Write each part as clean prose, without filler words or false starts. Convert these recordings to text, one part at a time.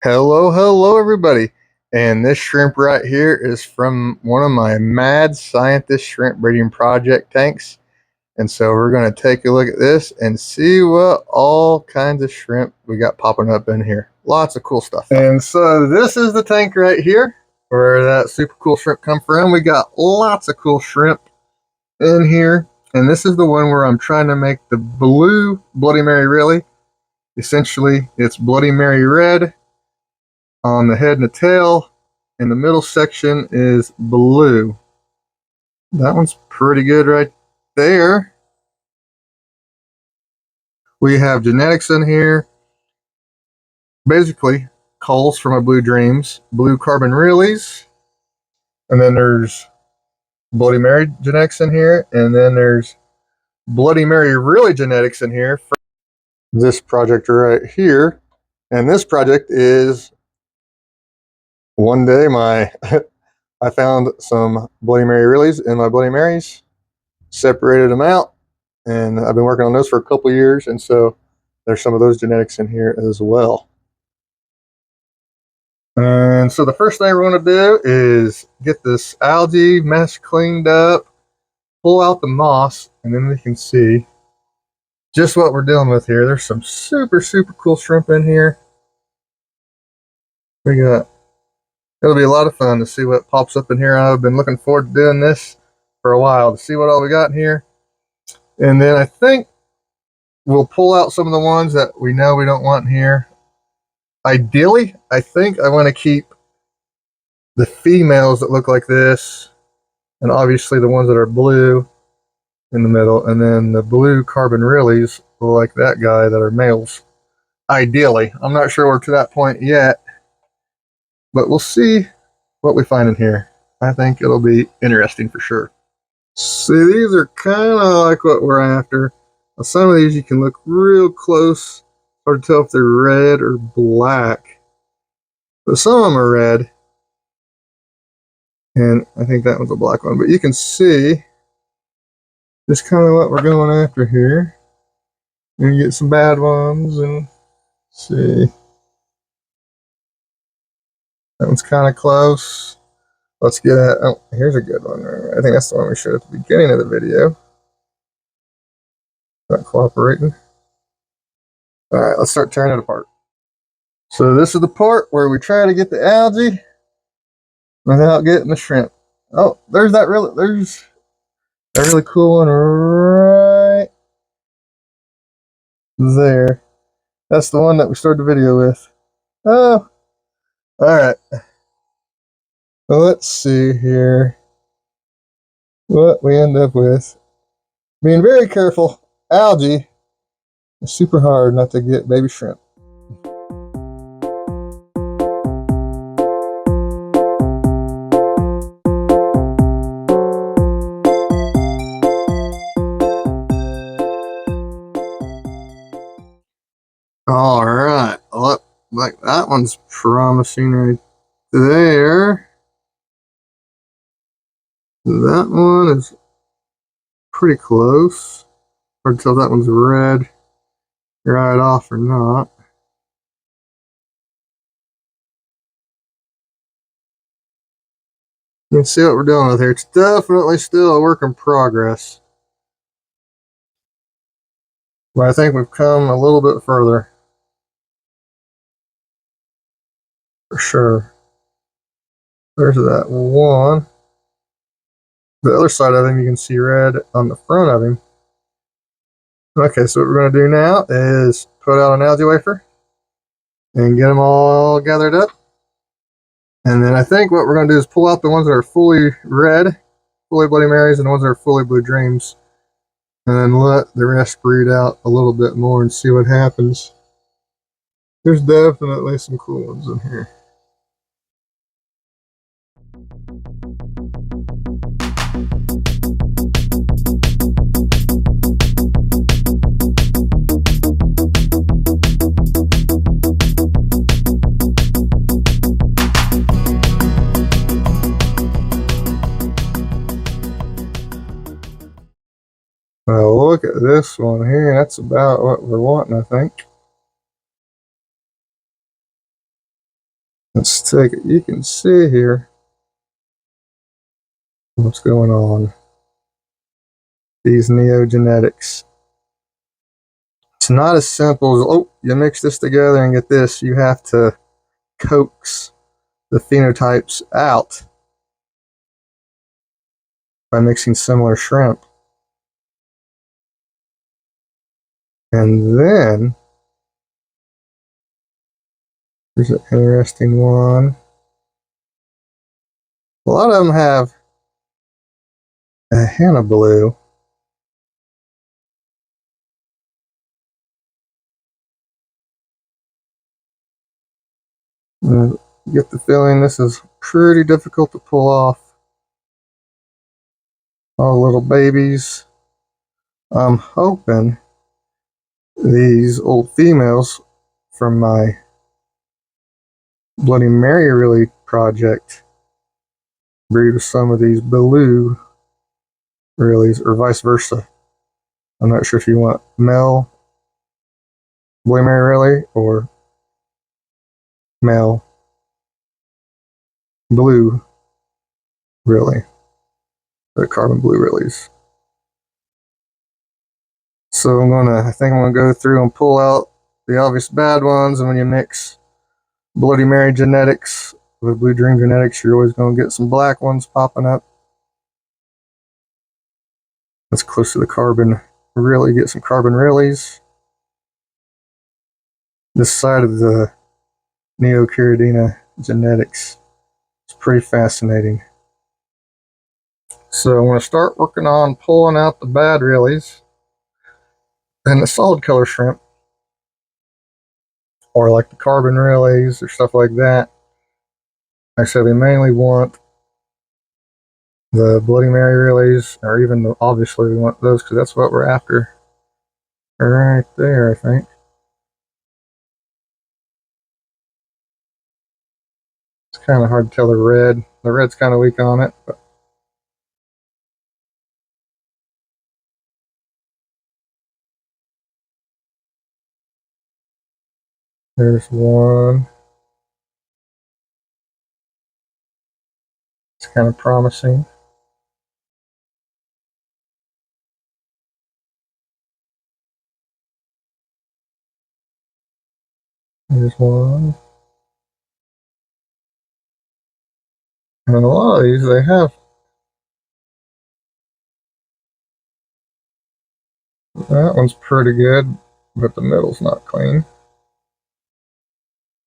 Hello, everybody. And this shrimp right here is from one of my mad scientist shrimp breeding project tanks. And so we're going to take a look at this and see what all kinds of shrimp we got popping up in here. Lots of cool stuff. And so this is the tank right here where that super cool shrimp come from. We got lots of cool shrimp in here. And this is the one where I'm trying to make the blue Bloody Mary rili. Essentially, it's Bloody Mary red on the head and the tail, and the middle section is blue. That one's pretty good right there. We have genetics in here. Basically, culls from my blue dreams, blue carbon realies, and then there's Bloody Mary genetics in here, and then there's Bloody Mary rili genetics in here for this project right here. And this project is one day I found some Bloody Mary realies in my Bloody Marys, separated them out, and I've been working on those for a couple of years, and so there's some of those genetics in here as well. And so the first thing we're going to do is get this algae mess cleaned up, pull out the moss, and then we can see just what we're dealing with here. There's some super cool shrimp in here. It'll be a lot of fun to see what pops up in here. I've been looking forward to doing this for a while to see what all we got in here. And then I think we'll pull out some of the ones that we know we don't want in here. Ideally, I think I want to keep the females that look like this, and obviously the ones that are blue in the middle, and then the blue carbon realies like that guy that are males. Ideally, I'm not sure we're to that point yet, but we'll see what we find in here. I think it'll be interesting for sure. See, these are kind of like what we're after. Some of these you can look real close, hard to tell if they're red or black. But some of them are red. And I think that one's a black one. But you can see just kind of what we're going after here. And you get some bad ones and see. That one's kind of close. Let's get at, oh, here's a good one. I think that's the one we showed at the beginning of the video. Not cooperating. All right, let's start tearing it apart. So this is the part where we try to get the algae without getting the shrimp. Oh, there's that really cool one right there. That's the one that we started the video with. Oh, all right. Well, let's see here what we end up with. Being very careful. Algae is super hard not to get baby shrimp. All right. Look, like that one's promising right there. That one is pretty close. Hard to tell if that one's red right off or not. You can see what we're dealing with here. It's definitely still a work in progress. But I think we've come a little bit further. For sure. There's that one. The other side of him, you can see red on the front of him. Okay, so what we're going to do now is put out an algae wafer and get them all gathered up. And then I think what we're going to do is pull out the ones that are fully red, fully Bloody Marys, and the ones that are fully Blue Dreams. And then let the rest breed out a little bit more and see what happens. There's definitely some cool ones in here. Well, look at this one here. That's about what we're wanting, I think. Let's take it. You can see here what's going on. These neogenetics. It's not as simple as, oh, you mix this together and get this. You have to coax the phenotypes out by mixing similar shrimp. And then, here's an interesting one. A lot of them have a henna blue. You get the feeling this is pretty difficult to pull off. All little babies. I'm hoping these old females from my Bloody Mary Really project breed with some of these blue Reallys, or vice versa. I'm not sure if you want male Bloody Mary Really or male blue Really, the carbon blue Reallys. So I think I'm gonna go through and pull out the obvious bad ones, and when you mix Bloody Mary genetics with Blue Dream genetics, you're always gonna get some black ones popping up. That's close to the carbon. Really get some carbon Reallys. This side of the Neocaridina genetics is pretty fascinating. So I'm going to start working on pulling out the bad Reallys and the solid color shrimp, or like the carbon Reallys or stuff like that. Like I said, we mainly want the Bloody Mary Reallys, or even obviously we want those because that's what we're after. Right there, I think. It's kind of hard to tell the red. The red's kind of weak on it, but there's one. It's kind of promising. There's one. And a lot of these, they have, that one's pretty good, but the middle's not clean.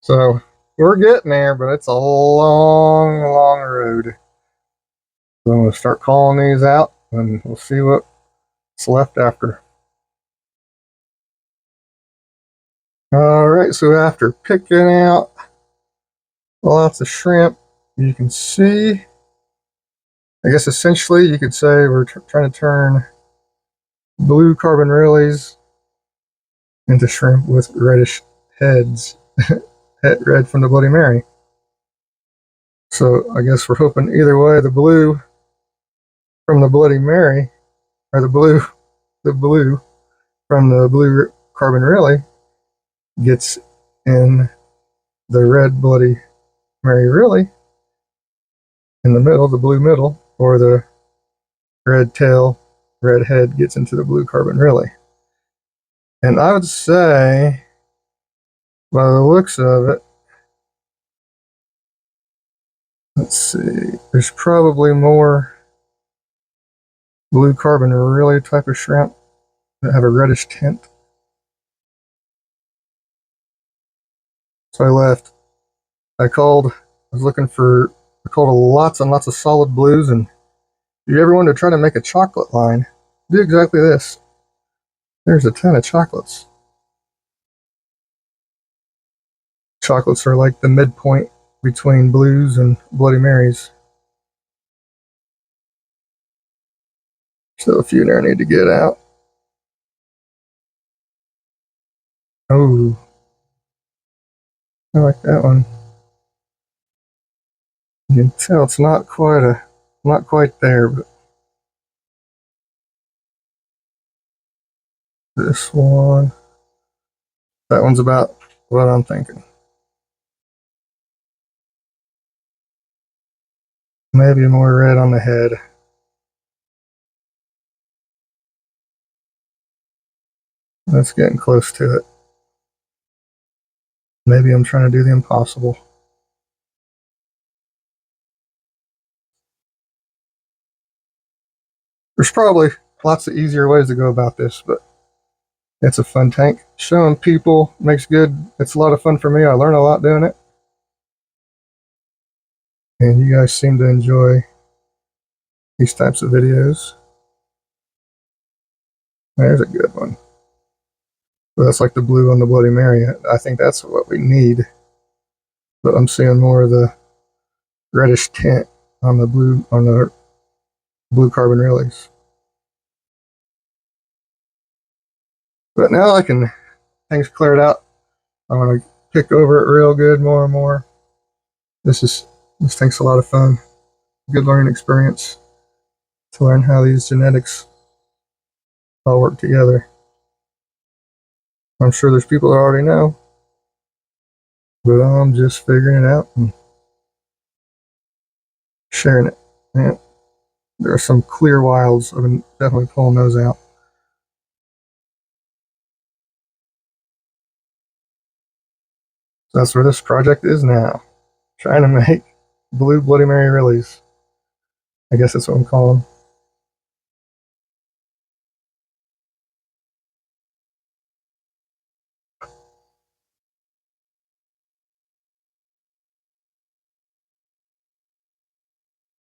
So we're getting there, but it's a long, long road. So I'm going to start calling these out, and we'll see what's left after. All right, so after picking out lots of shrimp, you can see, I guess essentially you could say we're trying to turn blue carbon Reallys into shrimp with reddish heads, red from the Bloody Mary. So I guess we're hoping either way the blue from the Bloody Mary, or the blue from the blue carbon Really gets in the red Bloody Mary Really in the middle, the blue middle, or the red tail, red head gets into the blue carbon Really. And I would say, by the looks of it, let's see, there's probably more blue carbon Really type of shrimp that have a reddish tint. So I was looking for, I called lots and lots of solid blues, and if you ever want to try to make a chocolate line, do exactly this. There's a ton of chocolates. Chocolates are like the midpoint between blues and Bloody Marys. Still a few there I need to get out. Oh, I like that one. You can tell it's not quite there, but this one, that one's about what I'm thinking. Maybe more red on the head. That's getting close to it. Maybe I'm trying to do the impossible. There's probably lots of easier ways to go about this, but it's a fun tank. Showing people makes good. It's a lot of fun for me. I learn a lot doing it. And you guys seem to enjoy these types of videos. There's a good one. But that's like the blue on the Bloody Mary. I think that's what we need. But I'm seeing more of the reddish tint on the blue carbon release. But now I can, things cleared out. I want to pick over it real good more and more. This thing's a lot of fun. Good learning experience to learn how these genetics all work together. I'm sure there's people that already know, but I'm just figuring it out and sharing it. And there are some clear wilds. I've been definitely pulling those out. So that's where this project is now. Trying to make blue Bloody Mary release. I guess that's what I'm calling them.